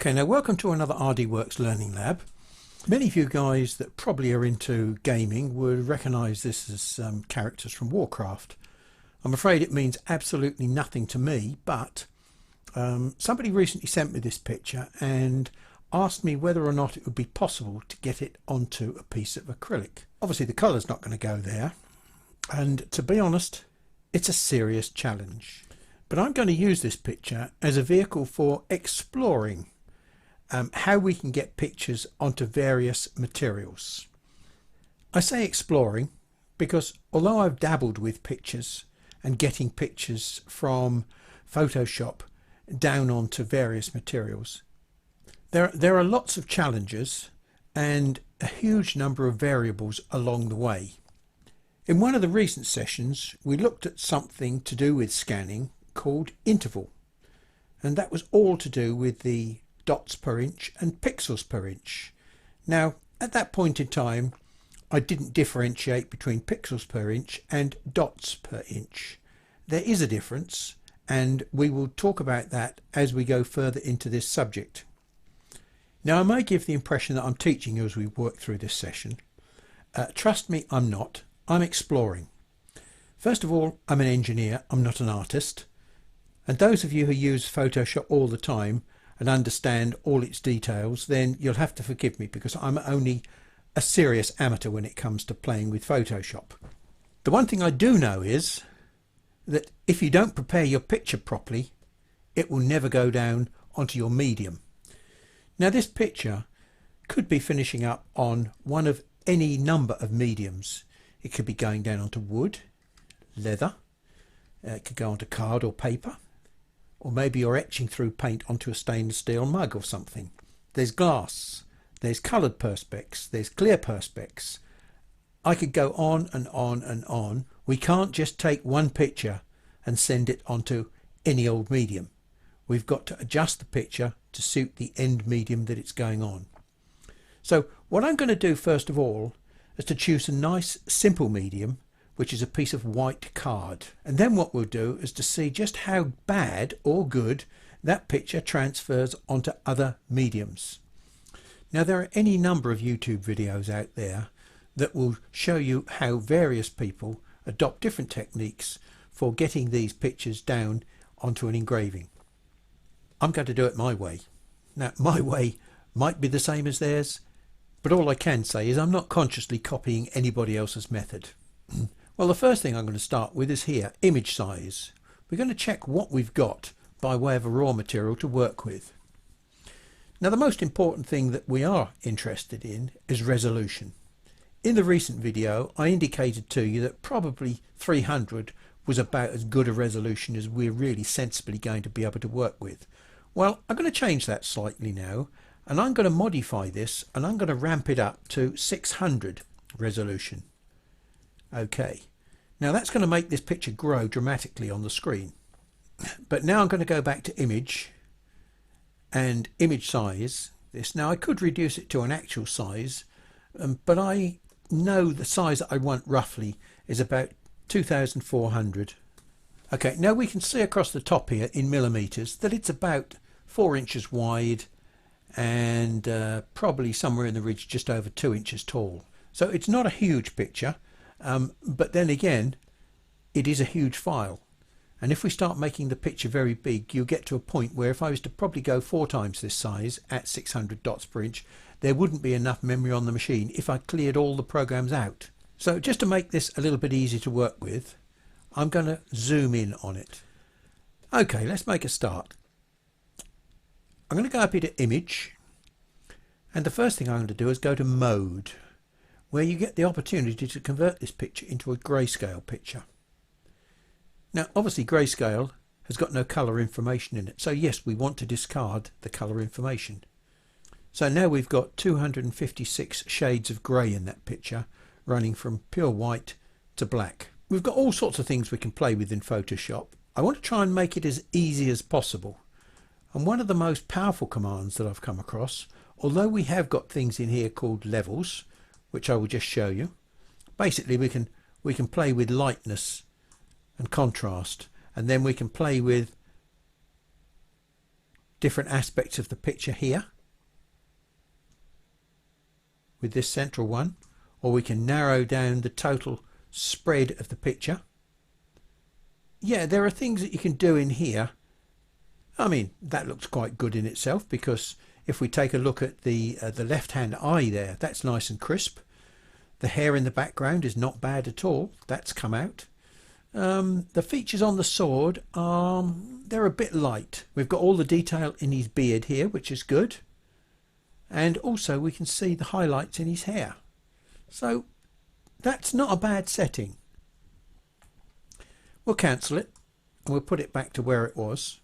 Okay, now welcome to another RDWorks Learning Lab. Many of you guys that probably are into gaming would recognise this as characters from Warcraft. I'm afraid it means absolutely nothing to me, but somebody recently sent me this picture and asked me whether or not it would be possible to get it onto a piece of acrylic. Obviously the colour's not going to go there, and to be honest, it's a serious challenge. But I'm going to use this picture as a vehicle for exploring how we can get pictures onto various materials. I say exploring because although I've dabbled with pictures and getting pictures from Photoshop down onto various materials, there are lots of challenges and a huge number of variables along the way. In one of the recent sessions we looked at something to do with scanning called interval, and that was all to do with the dots per inch and pixels per inch. Now at that point in time I didn't differentiate between pixels per inch and dots per inch. There is a difference, and we will talk about that as we go further into this subject. Now I may give the impression that I'm teaching you as we work through this session. Trust me, I'm not. I'm exploring. First of all, I'm an engineer, I'm not an artist, and those of you who use Photoshop all the time and understand all its details, then you'll have to forgive me because I'm only a serious amateur when it comes to playing with Photoshop. The one thing I do know is that if you don't prepare your picture properly, it will never go down onto your medium. Now this picture could be finishing up on one of any number of mediums. It could be going down onto wood, leather, it could go onto card or paper, or maybe you're etching through paint onto a stainless steel mug or something. There's glass, there's coloured perspex, there's clear perspex. I could go on and on and on. We can't just take one picture and send it onto any old medium. We've got to adjust the picture to suit the end medium that it's going on. So what I'm going to do first of all is to choose a nice simple medium, which is a piece of white card, and then what we'll do is to see just how bad or good that picture transfers onto other mediums. Now there are any number of YouTube videos out there that will show you how various people adopt different techniques for getting these pictures down onto an engraving. I'm going to do it my way. Now my way might be the same as theirs, but all I can say is I'm not consciously copying anybody else's method. Well, the first thing I'm going to start with is here, image size. We're going to check what we've got by way of a raw material to work with. Now the most important thing that we are interested in is resolution. In the recent video I indicated to you that probably 300 was about as good a resolution as we're really sensibly going to be able to work with. Well, I'm going to change that slightly now, and I'm going to modify this and I'm going to ramp it up to 600 resolution. Okay, now that's going to make this picture grow dramatically on the screen. But now I'm going to go back to image and image size. Now I could reduce it to an actual size, but I know the size that I want roughly is about 2400. Okay, now we can see across the top here in millimeters that it's about 4 inches wide and probably somewhere in the ridge just over 2 inches tall. So it's not a huge picture. But then again, it is a huge file, and if we start making the picture very big, you get to a point where if I was to probably go 4 times this size at 600 dots per inch, there wouldn't be enough memory on the machine if I cleared all the programs out. So just to make this a little bit easier to work with, I'm going to zoom in on it. Okay, let's make a start. I'm going to go up here to image, and the first thing I'm going to do is go to mode, where you get the opportunity to convert this picture into a grayscale picture. Now obviously grayscale has got no colour information in it, so yes, we want to discard the colour information. So now we've got 256 shades of grey in that picture, running from pure white to black. We've got all sorts of things we can play with in Photoshop. I want to try and make it as easy as possible, and one of the most powerful commands that I've come across, although we have got things in here called levels, which I will just show you. Basically we can play with lightness and contrast, and then we can play with different aspects of the picture here with this central one, or we can narrow down the total spread of the picture. Yeah, there are things that you can do in here. I mean, that looks quite good in itself, because if we take a look at the left-hand eye there, that's nice and crisp. The hair in the background is not bad at all. That's come out. The features on the sword are, they're a bit light. We've got all the detail in his beard here, which is good. And also we can see the highlights in his hair. So that's not a bad setting. We'll cancel it and we'll put it back to where it was.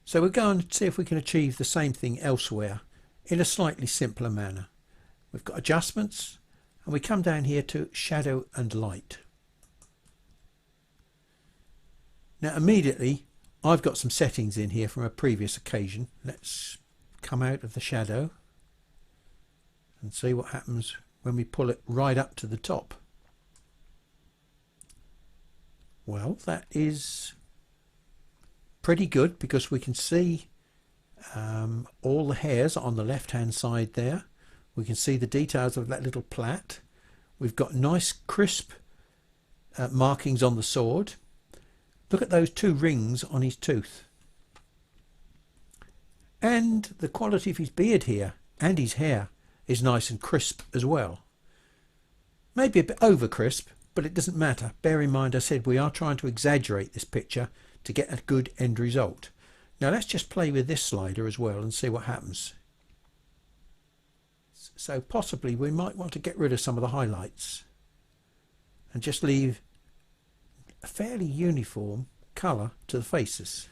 So we'll go and see if we can achieve the same thing elsewhere in a slightly simpler manner. We've got adjustments and we come down here to shadow and light. Now immediately I've got some settings in here from a previous occasion. Let's come out of the shadow and see what happens when we pull it right up to the top. Well, that is pretty good, because we can see all the hairs on the left hand side there. We can see the details of that little plait. We've got nice crisp markings on the sword. Look at those two rings on his tooth. And the quality of his beard here and his hair is nice and crisp as well. Maybe a bit over crisp, but it doesn't matter. Bear in mind I said we are trying to exaggerate this picture to get a good end result. Now let's just play with this slider as well and see what happens. So possibly we might want to get rid of some of the highlights and just leave a fairly uniform colour to the faces.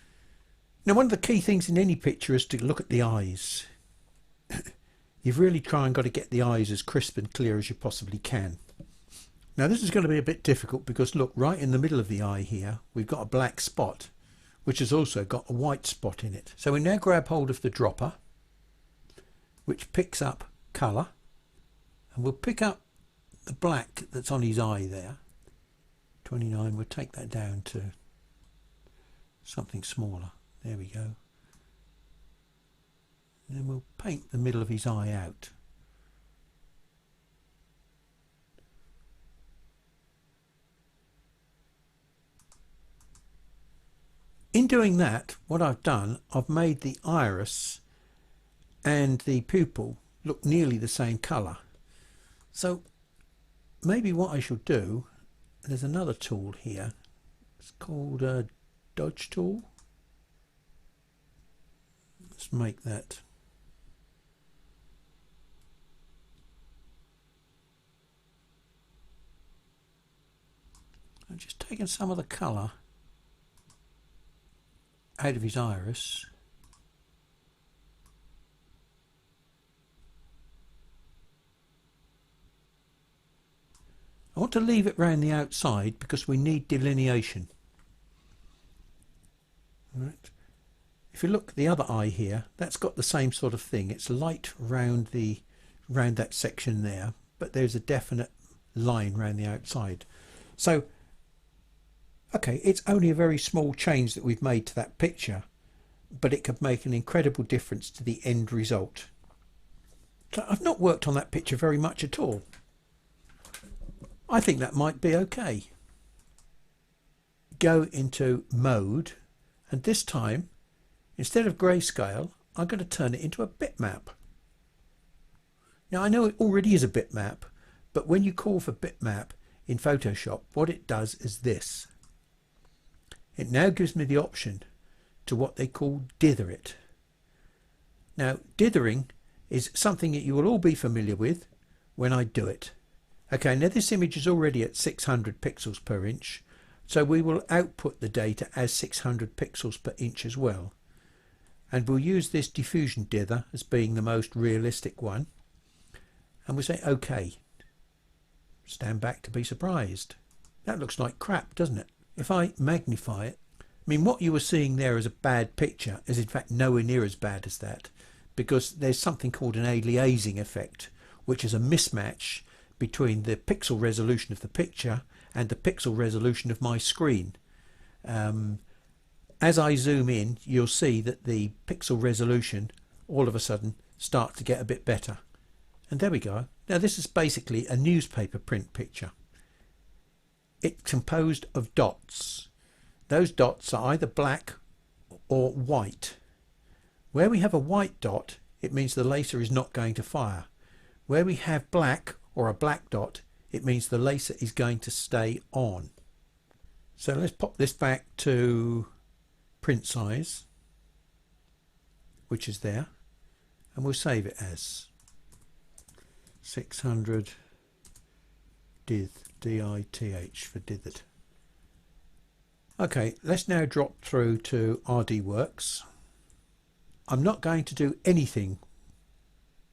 Now one of the key things in any picture is to look at the eyes. You've really tried and got to get the eyes as crisp and clear as you possibly can. Now this is going to be a bit difficult, because look, right in the middle of the eye here we've got a black spot which has also got a white spot in it. So we now grab hold of the dropper, which picks up colour, and we'll pick up the black that's on his eye there. 29, we'll take that down to something smaller. There we go. And then we'll paint the middle of his eye out. In doing that, what I've done, I've made the iris and the pupil look nearly the same colour. So maybe what I should do, there's another tool here, it's called a dodge tool. Let's make that. I'm just taking some of the colour out of his iris. I want to leave it round the outside because we need delineation. Right. If you look at the other eye here, that's got the same sort of thing. It's light round that section there, but there's a definite line round the outside. So okay, it's only a very small change that we've made to that picture, but it could make an incredible difference to the end result. So I've not worked on that picture very much at all. I think that might be okay. Go into mode, and this time, instead of grayscale, I'm going to turn it into a bitmap. Now I know it already is a bitmap, but when you call for bitmap in Photoshop, what it does is this. It now gives me the option to what they call dither it. Now dithering is something that you will all be familiar with when I do it. Okay, now this image is already at 600 pixels per inch, so we will output the data as 600 pixels per inch as well. And we'll use this diffusion dither as being the most realistic one. And we'll say OK. Stand back to be surprised. That looks like crap, doesn't it? If I magnify it, I mean, what you were seeing there as a bad picture is in fact nowhere near as bad as that, because there's something called an aliasing effect, which is a mismatch between the pixel resolution of the picture and the pixel resolution of my screen. And as I zoom in, you'll see that the pixel resolution all of a sudden starts to get a bit better. And there we go. Now this is basically a newspaper print picture. It's composed of dots. Those dots are either black or white. Where we have a white dot, it means the laser is not going to fire. Where we have black or a black dot, it means the laser is going to stay on. So let's pop this back to print size, which is there, and we'll save it as 600 DITH for dithered. Okay, let's now drop through to RDWorks. I'm not going to do anything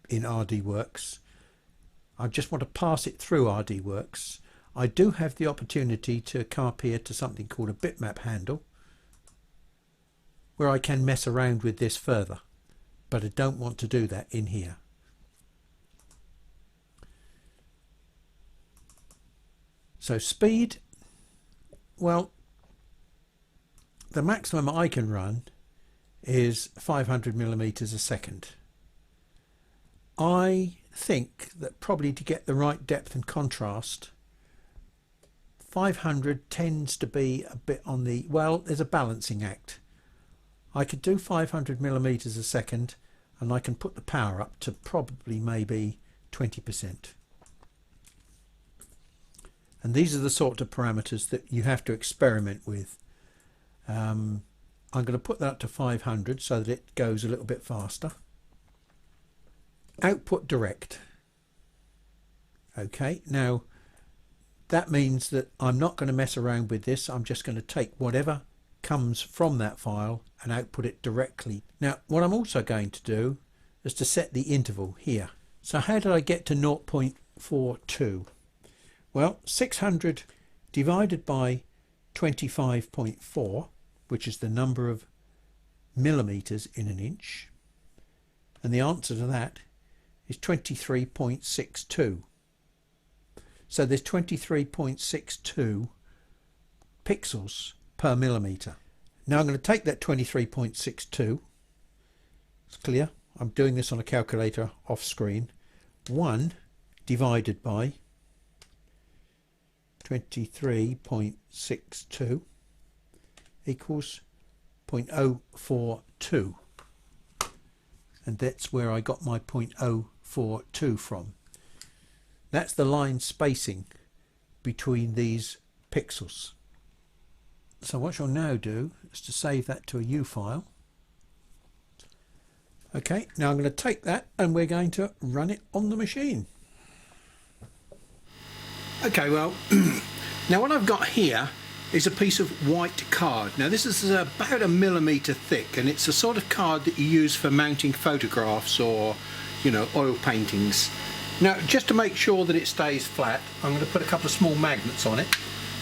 in RDWorks. I just want to pass it through RDWorks. I do have the opportunity to come up here to something called a bitmap handle, where I can mess around with this further, but I don't want to do that in here. So speed, well, the maximum I can run is 500 millimeters a second. I think that probably to get the right depth and contrast, 500 tends to be a bit on the, well, there's a balancing act. I could do 500 millimeters a second, and I can put the power up to probably maybe 20%. And these are the sort of parameters that you have to experiment with. I'm going to put that up to 500 so that it goes a little bit faster. Output direct. Okay, now that means that I'm not going to mess around with this. I'm just going to take whatever comes from that file and output it directly. Now what I'm also going to do is to set the interval here. So how did I get to 0.42? Well, 600 divided by 25.4, which is the number of millimeters in an inch, and the answer to that is 23.62. So there's 23.62 pixels per millimeter. Now I'm going to take that 23.62, it's clear, I'm doing this on a calculator off screen, 1 divided by 23.62 equals 0.042, and that's where I got my 0.042 from. That's the line spacing between these pixels. So what you'll now do is to save that to a U file. Okay, now I'm going to take that and we're going to run it on the machine. Okay, well, now what I've got here is a piece of white card. Now this is about 1 millimeter thick, and it's the sort of card that you use for mounting photographs or, you know, oil paintings. Now just to make sure that it stays flat, I'm going to put a couple of small magnets on it.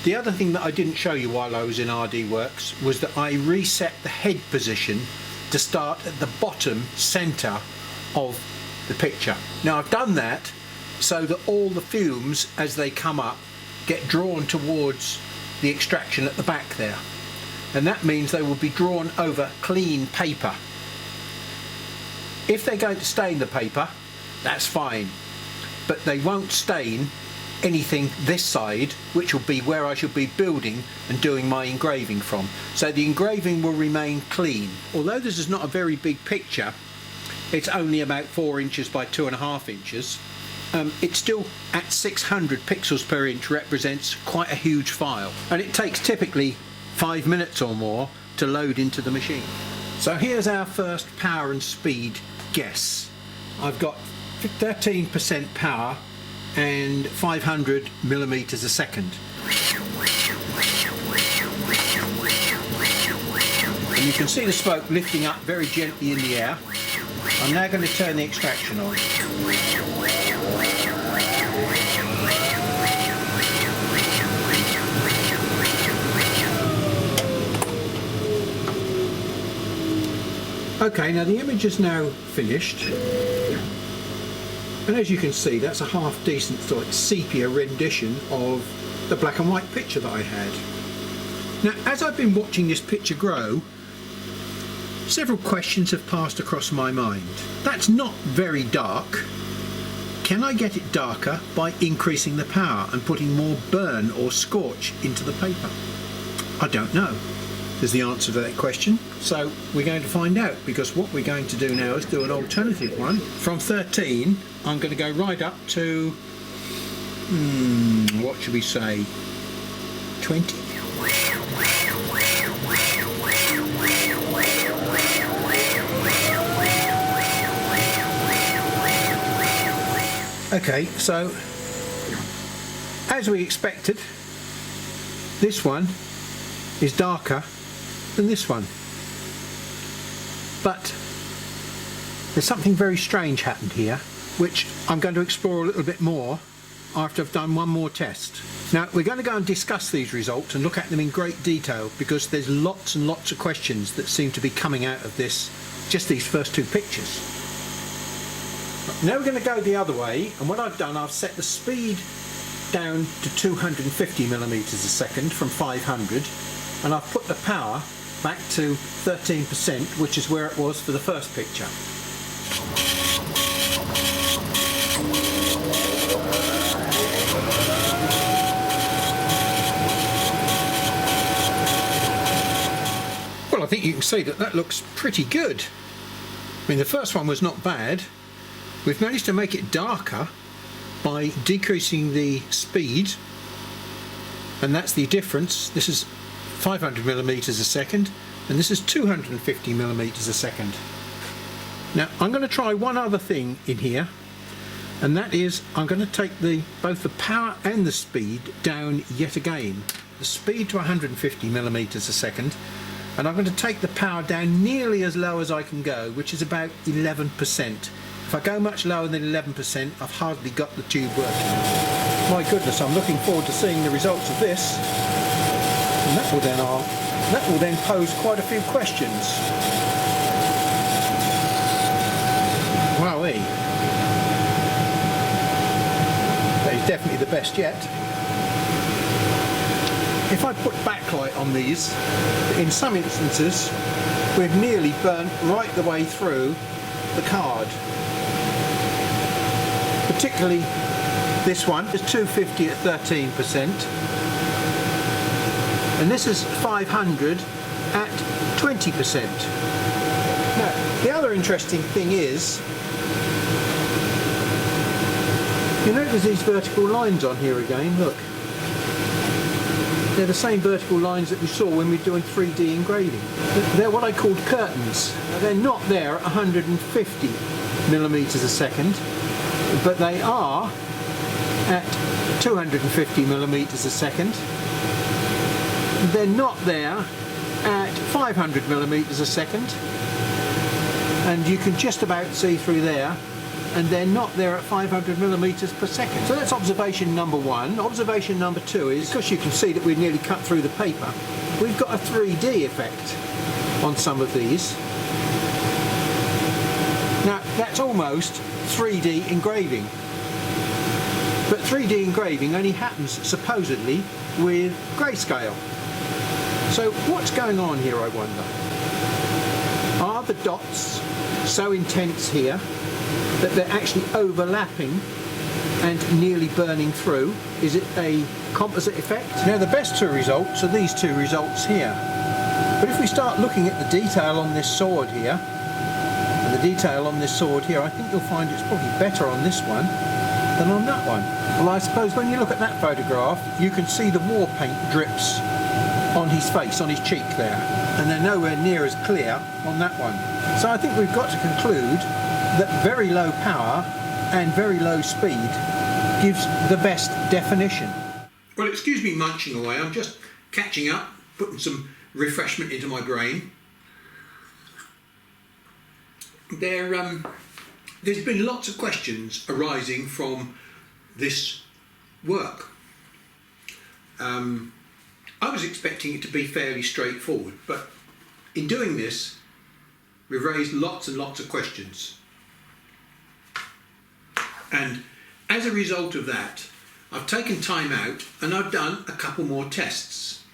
The other thing that I didn't show you while I was in RDWorks was that I reset the head position to start at the bottom center of the picture. Now I've done that so that all the fumes, as they come up, get drawn towards the extraction at the back there, and that means they will be drawn over clean paper. If they're going to stain the paper, that's fine, but they won't stain anything this side, which will be where I should be building and doing my engraving from. So the engraving will remain clean. Although this is not a very big picture, it's only about 4 inches by 2.5 inches. It's still at 600 pixels per inch, represents quite a huge file, and it takes typically 5 minutes or more to load into the machine. So here's our first power and speed guess. I've got 13% power and 500 millimeters a second. And you can see the smoke lifting up very gently in the air. I'm now going to turn the extraction on. Okay, now the image is now finished, and as you can see, that's a half decent sort of sepia rendition of the black and white picture that I had. Now as I've been watching this picture grow, Several questions have passed across my mind. That's not very dark. Can I get it darker by increasing the power and putting more burn or scorch into the paper? I don't know. There's the answer to that question. So we're going to find out, because what we're going to do now is do an alternative one. From 13, I'm going to go right up to, what should we say, 20? Okay, so as we expected, this one is darker than this one, but there's something very strange happened here, which I'm going to explore a little bit more after I've done one more test. Now we're going to go and discuss these results and look at them in great detail, because there's lots and lots of questions that seem to be coming out of this, just these first two pictures. Now we're going to go the other way, and what I've done, I've set the speed down to 250 millimeters a second from 500, and I've put the power back to 13%, which is where it was for the first picture. Well, I think you can see that that looks pretty good. I mean, the first one was not bad. We've managed to make it darker by decreasing the speed, and that's the difference. This is 500 millimeters a second, and this is 250 millimeters a second. Now I'm going to try one other thing in here, and that is I'm going to take both the power and the speed down yet again. The speed to 150 millimeters a second, and I'm going to take the power down nearly as low as I can go, which is about 11%. If I go much lower than 11%, I've hardly got the tube working. My goodness, I'm looking forward to seeing the results of this. And that will then pose quite a few questions. Wowee. That is definitely the best yet. If I put backlight on these, in some instances, we've nearly burnt right the way through the card. Particularly this one is 250 at 13%, and this is 500 at 20%. Now, the other interesting thing is, you notice these vertical lines on here again. Look, they're the same vertical lines that we saw when we were doing 3D engraving. They're what I called curtains. They're not there at 150 millimeters a second, but they are at 250 millimeters a second. They're not there at 500 millimeters a second, and you can just about see through there, and they're not there at 500 millimeters per second. So that's observation number one. Observation number two is, because you can see that we've nearly cut through the paper, we've got a 3D effect on some of these. Now that's almost 3D engraving, but 3D engraving only happens supposedly with grayscale. So what's going on here, I wonder? Are the dots so intense here that they're actually overlapping and nearly burning through? Is it a composite effect? Now the best two results are these two results here, but if we start looking at the detail on this sword here, and the detail on this sword here, I think you'll find it's probably better on this one than on that one. Well, I suppose when you look at that photograph, you can see the war paint drips on his face, on his cheek there, and they're nowhere near as clear on that one. So I think we've got to conclude that very low power and very low speed gives the best definition. Well, excuse me munching away, I'm just catching up, putting some refreshment into my brain. There's been lots of questions arising from this work. I was expecting it to be fairly straightforward, but in doing this, we've raised lots and lots of questions. And as a result of that, I've taken time out and I've done a couple more tests.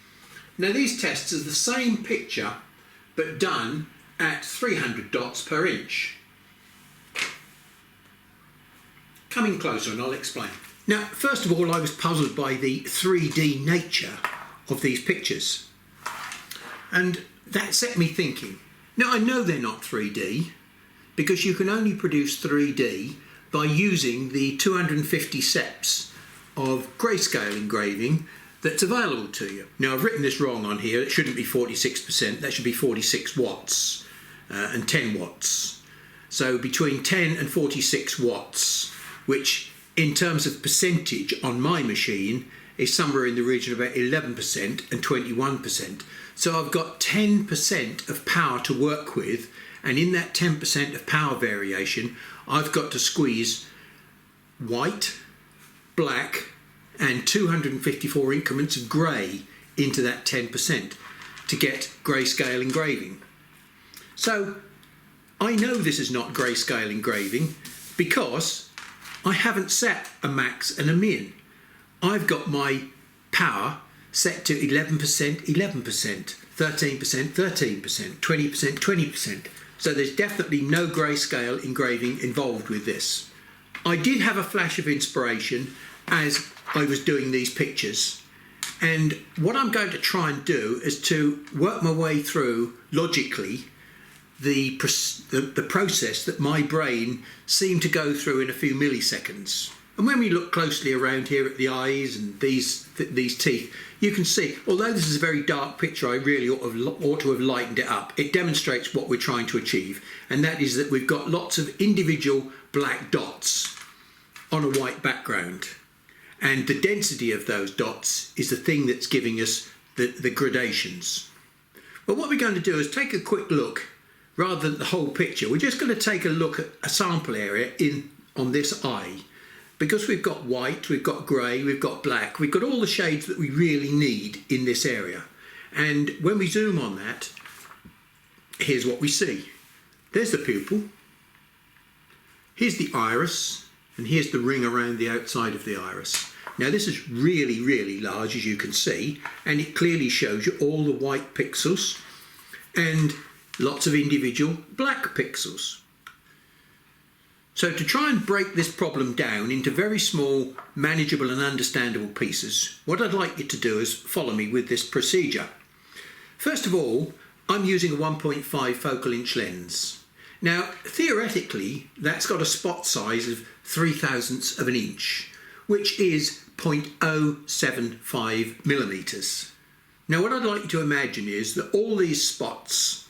Now these tests are the same picture, but done at 300 dots per inch. Coming closer and I'll explain. Now, first of all, I was puzzled by the 3D nature of these pictures. And that set me thinking. Now, I know they're not 3D because you can only produce 3D by using the 250 steps of grayscale engraving that's available to you. Now, I've written this wrong on here. It shouldn't be 46%. That should be 46 watts and 10 watts. So between 10 and 46 watts, which in terms of percentage on my machine is somewhere in the region of about 11% and 21%. So I've got 10% of power to work with, and in that 10% of power variation, I've got to squeeze white, black, and 254 increments of grey into that 10% to get grayscale engraving. So I know this is not grayscale engraving because I haven't set a max and a min. I've got my power set to 11%, 11%, 13%, 13%, 20%, 20%. So there's definitely no grayscale engraving involved with this. I did have a flash of inspiration as I was doing these pictures. And what I'm going to try and do is to work my way through logically the process that my brain seemed to go through in a few milliseconds. And when we look closely around here at the eyes and these teeth, you can see, although this is a very dark picture, I really ought to have lightened it up. It demonstrates what we're trying to achieve, and that is that we've got lots of individual black dots on a white background. And the density of those dots is the thing that's giving us the gradations. But what we're going to do is take a quick look, rather than the whole picture. We're just going to take a look at a sample area on this eye. Because we've got white, we've got grey, we've got black, we've got all the shades that we really need in this area. And when we zoom on that, here's what we see. There's the pupil, here's the iris, and here's the ring around the outside of the iris. Now this is really, really large, as you can see, and it clearly shows you all the white pixels and lots of individual black pixels. So to try and break this problem down into very small, manageable and understandable pieces, what I'd like you to do is follow me with this procedure. First of all, I'm using a 1.5 focal inch lens. Now, theoretically, that's got a spot size of 0.003 of an inch, which is 0.075 millimeters. Now, what I'd like you to imagine is that all these spots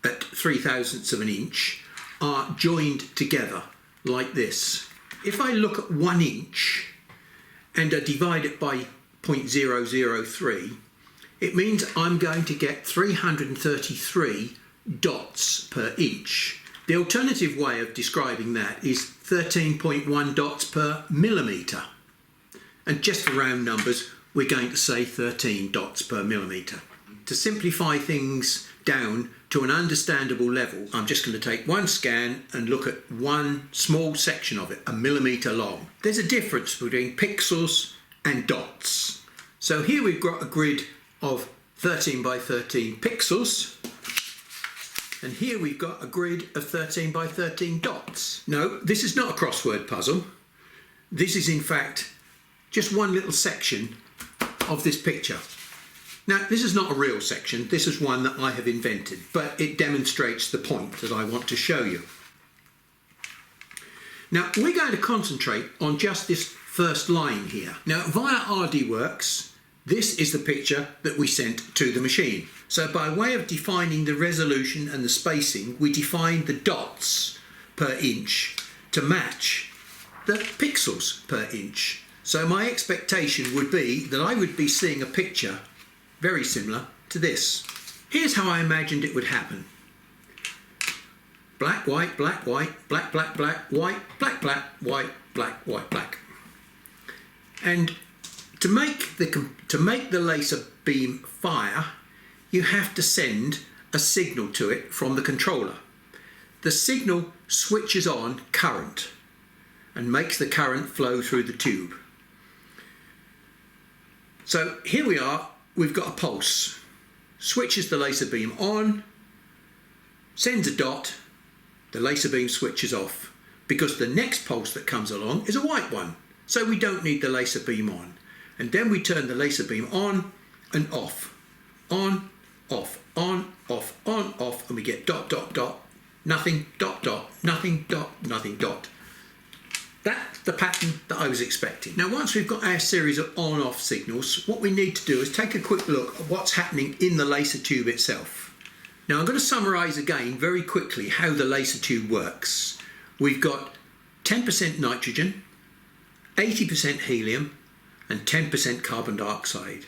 at 0.003 of an inch are joined together like this. If I look at 1 inch and I divide it by 0.003, it means I'm going to get 333 dots per inch. The alternative way of describing that is 13.1 dots per millimetre. And just for round numbers, we're going to say 13 dots per millimetre. To simplify things down to an understandable level, I'm just going to take one scan and look at one small section of it, a millimetre long. There's a difference between pixels and dots. So here we've got a grid of 13 by 13 pixels, and here we've got a grid of 13 by 13 dots. No, this is not a crossword puzzle. This is in fact just one little section of this picture. Now, this is not a real section, this is one that I have invented, but it demonstrates the point that I want to show you. Now, we're going to concentrate on just this first line here. Now, via RDWorks, this is the picture that we sent to the machine. So by way of defining the resolution and the spacing, we defined the dots per inch to match the pixels per inch. So my expectation would be that I would be seeing a picture very similar to this. Here's how I imagined it would happen. Black, white, black, white, black, black, black, white, black, black, white, black, white, black. And to make the laser beam fire, you have to send a signal to it from the controller. The signal switches on current and makes the current flow through the tube. So here we are, we've got a pulse. Switches the laser beam on, sends a dot, the laser beam switches off because the next pulse that comes along is a white one. So we don't need the laser beam on. And then we turn the laser beam on and off. On, off, on, off, on, off, and we get dot, dot, dot, nothing, dot, dot, nothing, dot, nothing, dot. That's the pattern that I was expecting. Now, once we've got our series of on-off signals, what we need to do is take a quick look at what's happening in the laser tube itself. Now, I'm going to summarise again very quickly how the laser tube works. We've got 10% nitrogen, 80% helium, and 10% carbon dioxide.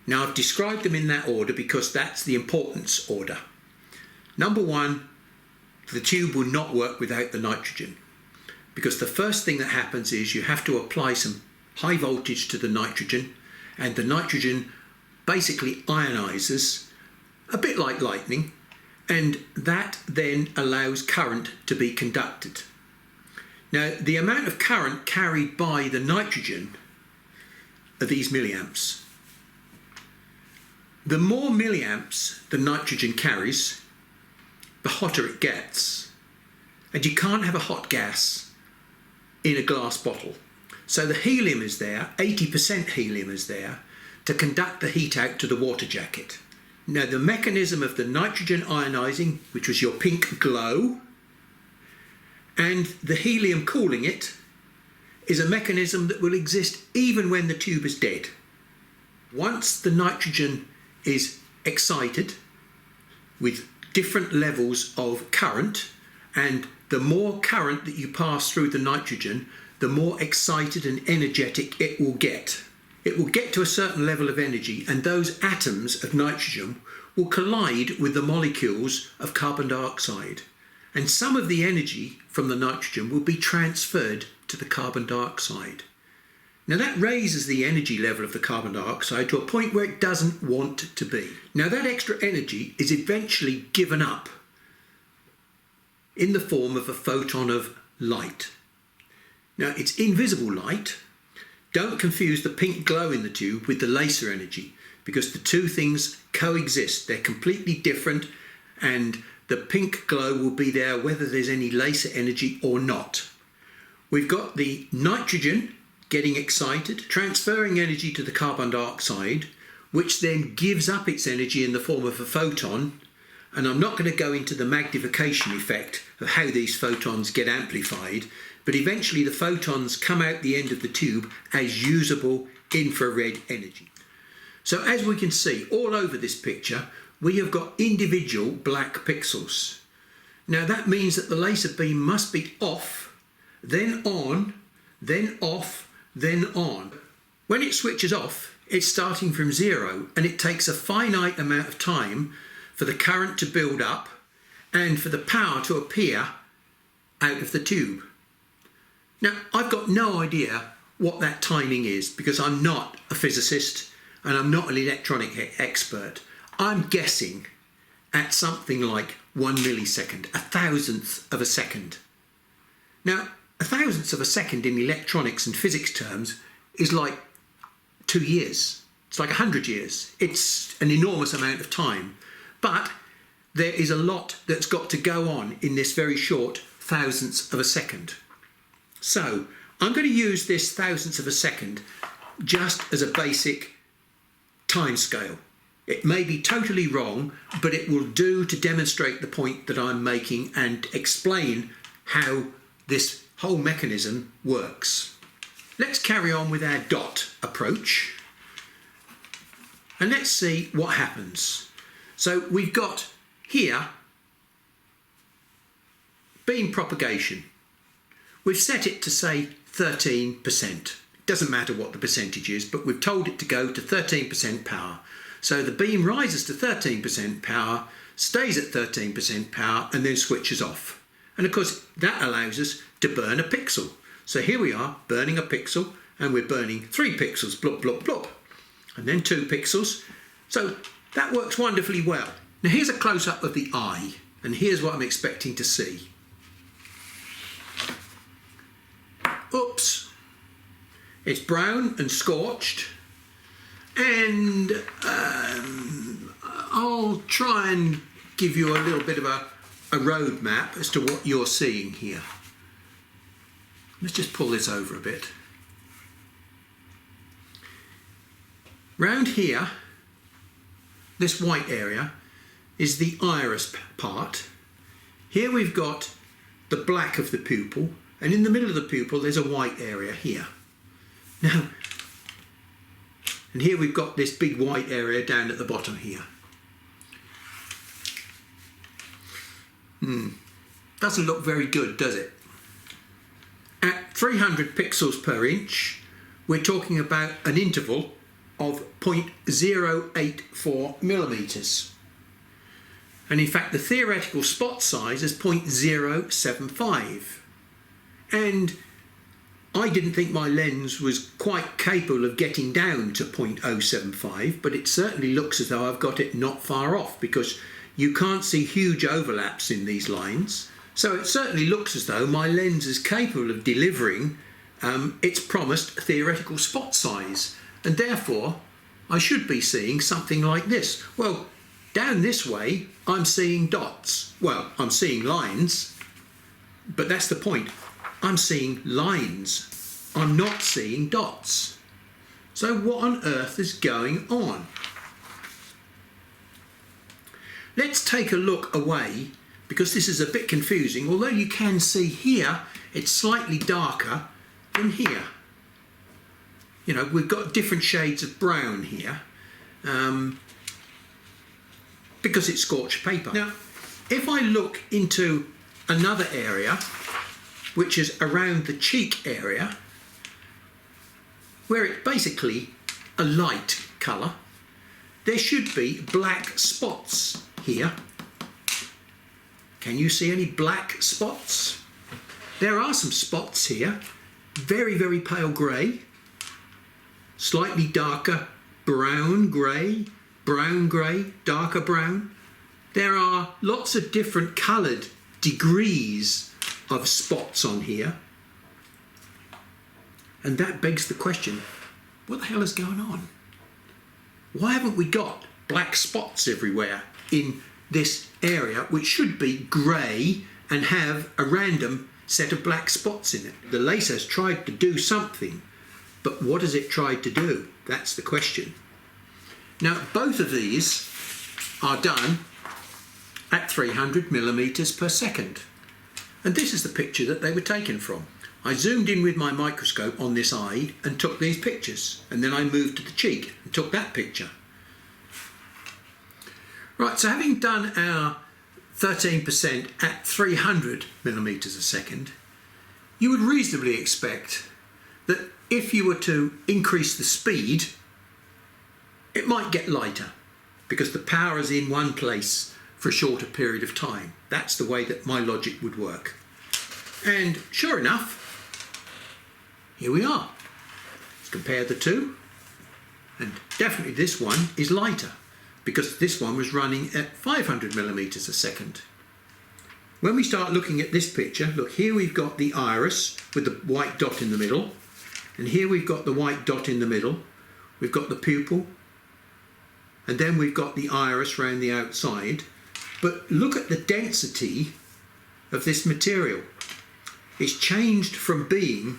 Now, I've described them in that order because that's the importance order. Number one, the tube will not work without the nitrogen, because the first thing that happens is you have to apply some high voltage to the nitrogen, and the nitrogen basically ionizes, a bit like lightning, and that then allows current to be conducted. Now, the amount of current carried by the nitrogen are these milliamps. The more milliamps the nitrogen carries, the hotter it gets. And you can't have a hot gas in a glass bottle. So the helium is there, 80% helium is there, to conduct the heat out to the water jacket. Now, the mechanism of the nitrogen ionizing, which was your pink glow, and the helium cooling it, is a mechanism that will exist even when the tube is dead. Once the nitrogen is excited with different levels of current, and the more current that you pass through the nitrogen, the more excited and energetic it will get. It will get to a certain level of energy, and those atoms of nitrogen will collide with the molecules of carbon dioxide. And some of the energy from the nitrogen will be transferred to the carbon dioxide. Now, that raises the energy level of the carbon dioxide to a point where it doesn't want to be. Now, that extra energy is eventually given up in the form of a photon of light. Now, it's invisible light. Don't confuse the pink glow in the tube with the laser energy, because the two things coexist. They're completely different, and the pink glow will be there whether there's any laser energy or not. We've got the nitrogen getting excited, transferring energy to the carbon dioxide, which then gives up its energy in the form of a photon. And I'm not going to go into the magnification effect of how these photons get amplified, but eventually the photons come out the end of the tube as usable infrared energy. So as we can see all over this picture, we have got individual black pixels. Now, that means that the laser beam must be off, then on, then off, then on. When it switches off, it's starting from zero, and it takes a finite amount of time for the current to build up and for the power to appear out of the tube. Now, I've got no idea what that timing is, because I'm not a physicist and I'm not an electronic expert. I'm guessing at something like 1 millisecond, a thousandth of a second. Now, a thousandth of a second in electronics and physics terms is like 2 years. It's like 100 years. It's an enormous amount of time. But there is a lot that's got to go on in this very short thousandths of a second. So I'm going to use this thousandths of a second just as a basic time scale. It may be totally wrong, but it will do to demonstrate the point that I'm making and explain how this whole mechanism works. Let's carry on with our dot approach, and let's see what happens. So we've got here beam propagation. We've set it to say 13%. Doesn't matter what the percentage is, but we've told it to go to 13% power. So the beam rises to 13% power, stays at 13% power, and then switches off. And of course, that allows us to burn a pixel. So here we are burning a pixel, and we're burning 3 pixels, blop, blop, blop, and then 2 pixels. So that works wonderfully well. Now here's a close-up of the eye, and here's what I'm expecting to see. Oops. It's brown and scorched, and I'll try and give you a little bit of a road map as to what you're seeing here. Let's just pull this over a bit. Round here, this white area is the iris part. Here we've got the black of the pupil, and in the middle of the pupil there's a white area here. Now, and here we've got this big white area down at the bottom here. Doesn't look very good, does it? At 300 pixels per inch, we're talking about an interval of 0.084 millimeters. And in fact, the theoretical spot size is 0.075. And I didn't think my lens was quite capable of getting down to 0.075, but it certainly looks as though I've got it not far off, because you can't see huge overlaps in these lines. So it certainly looks as though my lens is capable of delivering its promised theoretical spot size. And therefore, I should be seeing something like this. Well, down this way, I'm seeing dots. Well, I'm seeing lines, but that's the point. I'm seeing lines. I'm not seeing dots. So what on earth is going on? Let's take a look away, because this is a bit confusing. Although you can see here, it's slightly darker than here. You know, we've got different shades of brown here because it's scorched paper. Now, if I look into another area, which is around the cheek area, where it's basically a light colour, there should be black spots here. Can you see any black spots? There are some spots here, very, very pale grey, slightly darker brown grey, darker brown. There are lots of different coloured degrees of spots on here. And that begs the question, what the hell is going on? Why haven't we got black spots everywhere in this area, which should be grey and have a random set of black spots in it? The laser's tried to do something, but what has it tried to do? That's the question. Now, both of these are done at 300 millimeters per second. And this is the picture that they were taken from. I zoomed in with my microscope on this eye and took these pictures. And then I moved to the cheek and took that picture. Right, so having done our 13% at 300 millimeters a second, you would reasonably expect that if you were to increase the speed, it might get lighter, because the power is in one place for a shorter period of time. That's the way that my logic would work. And sure enough, here we are. Let's compare the two. And definitely this one is lighter, because this one was running at 500 millimeters a second. When we start looking at this picture, look, here we've got the iris with the white dot in the middle, and here we've got the white dot in the middle. We've got the pupil, and then we've got the iris around the outside. But look at the density of this material. It's changed from being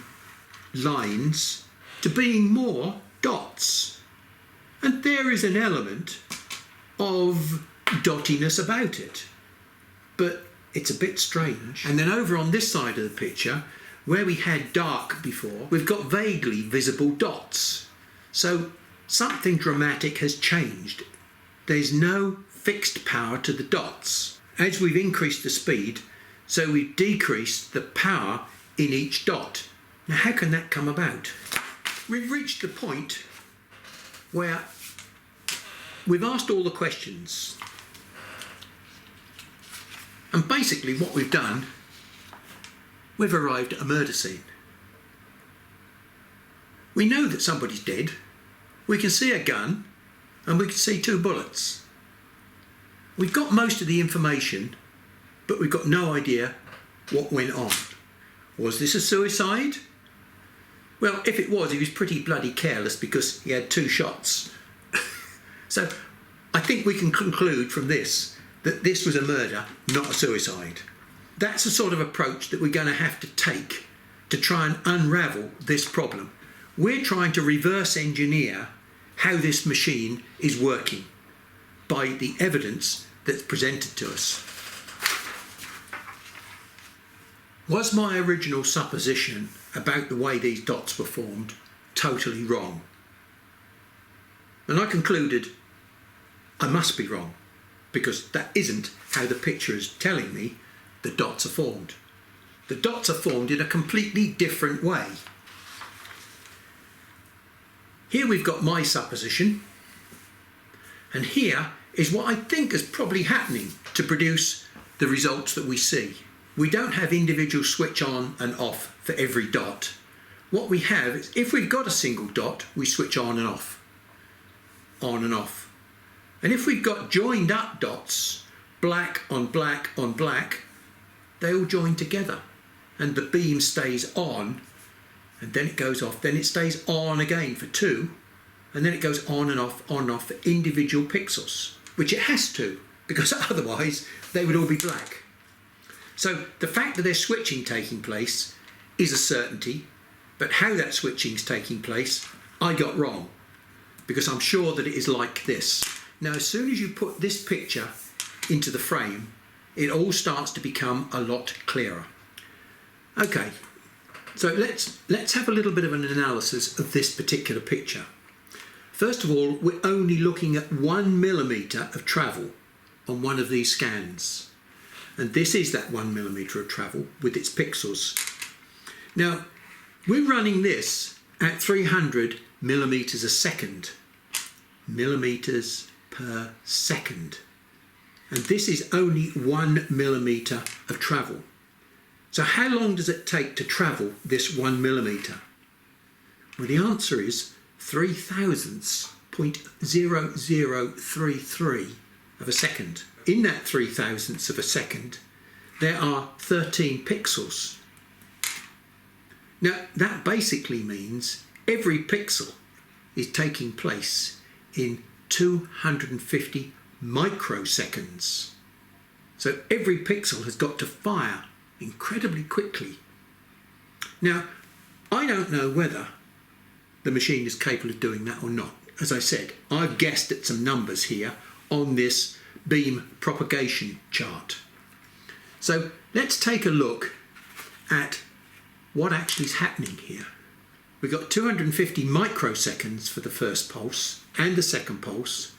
lines to being more dots. And there is an element of dottiness about it, but it's a bit strange. And then over on this side of the picture, where we had dark before, we've got vaguely visible dots. So something dramatic has changed. There's no fixed power to the dots. As we've increased the speed, so we've decreased the power in each dot. Now, how can that come about? We've reached the point where we've asked all the questions. And basically what we've done, we've arrived at a murder scene. We know that somebody's dead. We can see a gun and we can see 2 bullets. We've got most of the information, but we've got no idea what went on. Was this a suicide? Well, if it was, he was pretty bloody careless, because he had 2 shots. So I think we can conclude from this that this was a murder, not a suicide. That's the sort of approach that we're going to have to take to try and unravel this problem. We're trying to reverse engineer how this machine is working by the evidence that's presented to us. Was my original supposition about the way these dots were formed totally wrong? And I concluded I must be wrong, because that isn't how the picture is telling me the dots are formed. The dots are formed in a completely different way. Here we've got my supposition, and here is what I think is probably happening to produce the results that we see. We don't have individual switch on and off for every dot. What we have is, if we've got a single dot, we switch on and off, on and off. And if we've got joined up dots, black on black on black, they all join together and the beam stays on, and then it goes off, then it stays on again for two, and then it goes on and off for individual pixels, which it has to, because otherwise they would all be black. So the fact that there's switching taking place is a certainty, but how that switching is taking place, I got wrong, because I'm sure that it is like this. Now, as soon as you put this picture into the frame, it all starts to become a lot clearer. Okay, so let's have a little bit of an analysis of this particular picture. First of all, we're only looking at 1 millimetre of travel on one of these scans. And this is that 1 millimetre of travel with its pixels. Now, we're running this at 300 millimetres a second. Millimetres per second. And this is only 1 millimetre of travel. So how long does it take to travel this 1 millimetre? Well, the answer is 0.0033 of a second. In that 0.003 of a second, there are 13 pixels. Now, that basically means every pixel is taking place in 250 microseconds. So every pixel has got to fire incredibly quickly. Now, I don't know whether the machine is capable of doing that or not. As I said, I've guessed at some numbers here on this beam propagation chart. So let's take a look at what actually is happening here. We've got 250 microseconds for the first pulse and the second pulse.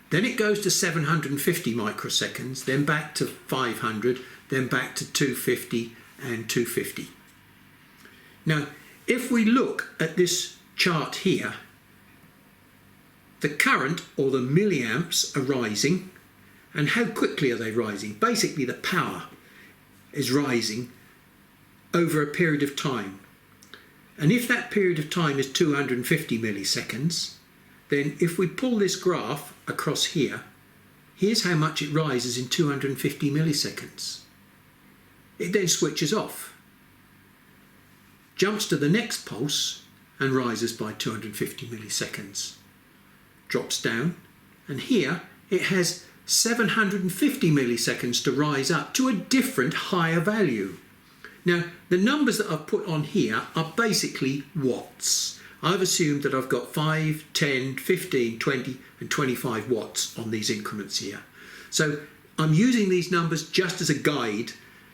Then it goes to 750 microseconds, then back to 500, then back to 250 and 250. Now, if we look at this chart here, the current or the milliamps are rising. And how quickly are they rising? Basically, the power is rising over a period of time. And if that period of time is 250 milliseconds, then if we pull this graph across here, here's how much it rises in 250 milliseconds. It then switches off, jumps to the next pulse and rises by 250 milliseconds, drops down, and here it has 750 milliseconds to rise up to a different higher value. Now, the numbers that I've put on here are basically watts. I've assumed that I've got 5, 10, 15, 20 and 25 watts on these increments here. So I'm using these numbers just as a guide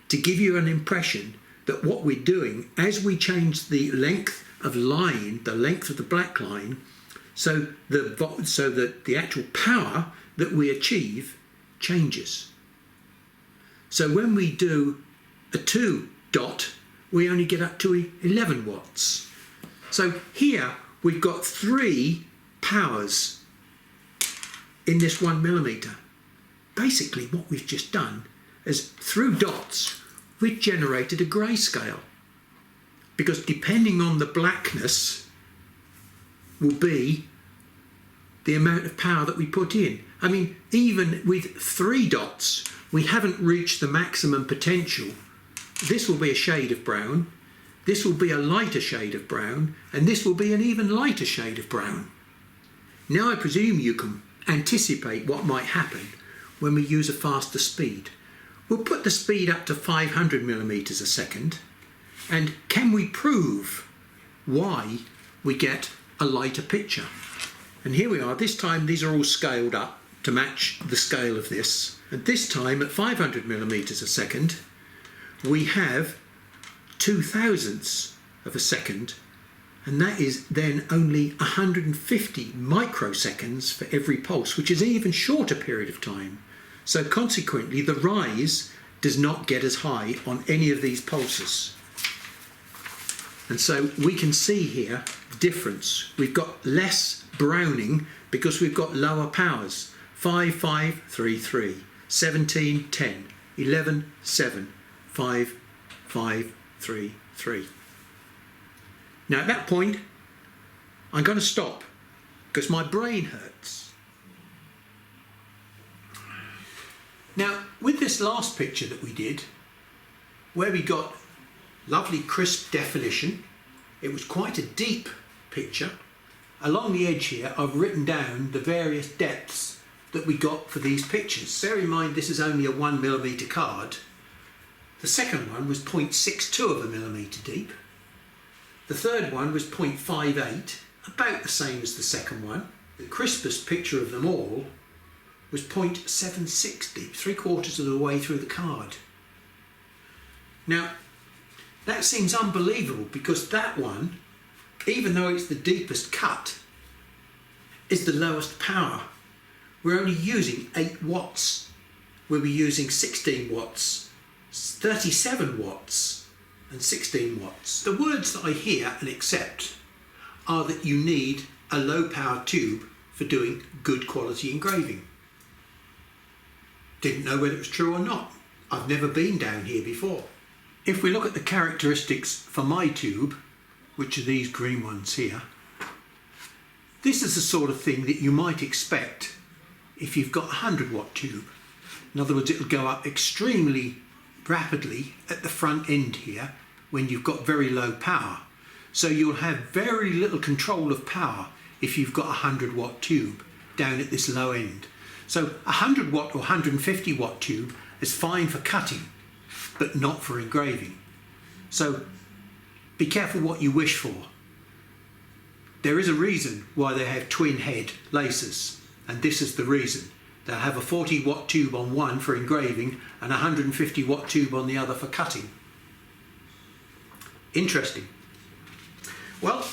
to give you an impression that what we're doing as we change the length of line, the length of the black line, so that the actual power that we achieve changes. So when we do a 2 dot, we only get up to 11 watts. So here we've got 3 powers in this 1 millimetre. Basically what we've just done is, through dots, we've generated a grayscale, because depending on the blackness will be the amount of power that we put in. I mean, even with 3 dots, we haven't reached the maximum potential. This will be a shade of brown, this will be a lighter shade of brown, and this will be an even lighter shade of brown. Now I presume you can anticipate what might happen when we use a faster speed? We'll put the speed up to 500 millimeters a second, and can we prove why we get a lighter picture? And here we are. This time these are all scaled up to match the scale of this. And this time at 500 millimeters a second, we have 0.002 of a second, and that is then only 150 microseconds for every pulse, which is an even shorter period of time. So consequently, the rise does not get as high on any of these pulses. And so we can see here the difference. We've got less browning because we've got lower powers. 5, 5, 3, 3, 17, 10, 11, 7, 5, 5, 3, 3. Now at that point, I'm going to stop because my brain hurts. Now, with this last picture that we did, where we got lovely crisp definition, it was quite a deep picture. Along the edge here, I've written down the various depths that we got for these pictures. Bear in mind, this is only a 1mm card. The second one was 0.62 of a millimetre deep. The third one was 0.58, about the same as the second one. The crispest picture of them all was 0.76 deep, 3/4 of the way through the card. Now, that seems unbelievable because that one, even though it's the deepest cut, is the lowest power. We're only using 8 watts. We'll be using 16 watts, 37 watts and 16 watts. The words that I hear and accept are that you need a low power tube for doing good quality engraving. Didn't know whether it was true or not. I've never been down here before. If we look at the characteristics for my tube, which are these green ones here, this is the sort of thing that you might expect if you've got a 100-watt tube. In other words, it'll go up extremely rapidly at the front end here when you've got very low power. So you'll have very little control of power if you've got a 100-watt tube down at this low end. So a 100-watt or 150-watt tube is fine for cutting, but not for engraving. So be careful what you wish for. There is a reason why they have twin head lasers, and this is the reason. They'll have a 40-watt tube on one for engraving and a 150-watt tube on the other for cutting. Interesting. Well,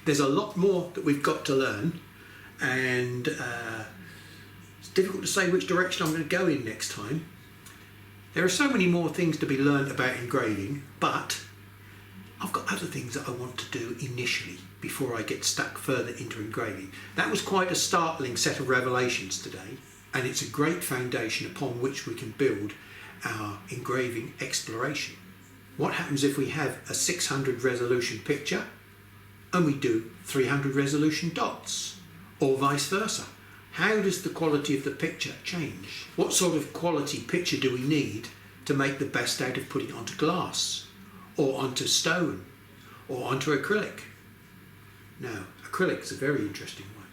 there's a lot more that we've got to learn, and it's difficult to say which direction I'm going to go in next time. There are so many more things to be learned about engraving, but I've got other things that I want to do initially before I get stuck further into engraving. That was quite a startling set of revelations today, and it's a great foundation upon which we can build our engraving exploration. What happens if we have a 600 resolution picture and we do 300 resolution dots, or vice versa? How does the quality of the picture change? What sort of quality picture do we need to make the best out of putting it onto glass, or onto stone, or onto acrylic? Now, acrylic is a very interesting one.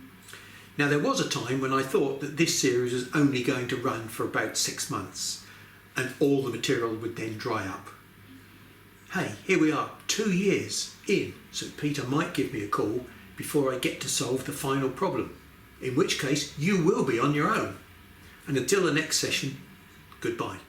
Now, there was a time when I thought that this series was only going to run for about 6 months and all the material would then dry up. Hey, here we are, 2 years in, so Peter might give me a call before I get to solve the final problem, in which case you will be on your own. And until the next session, goodbye.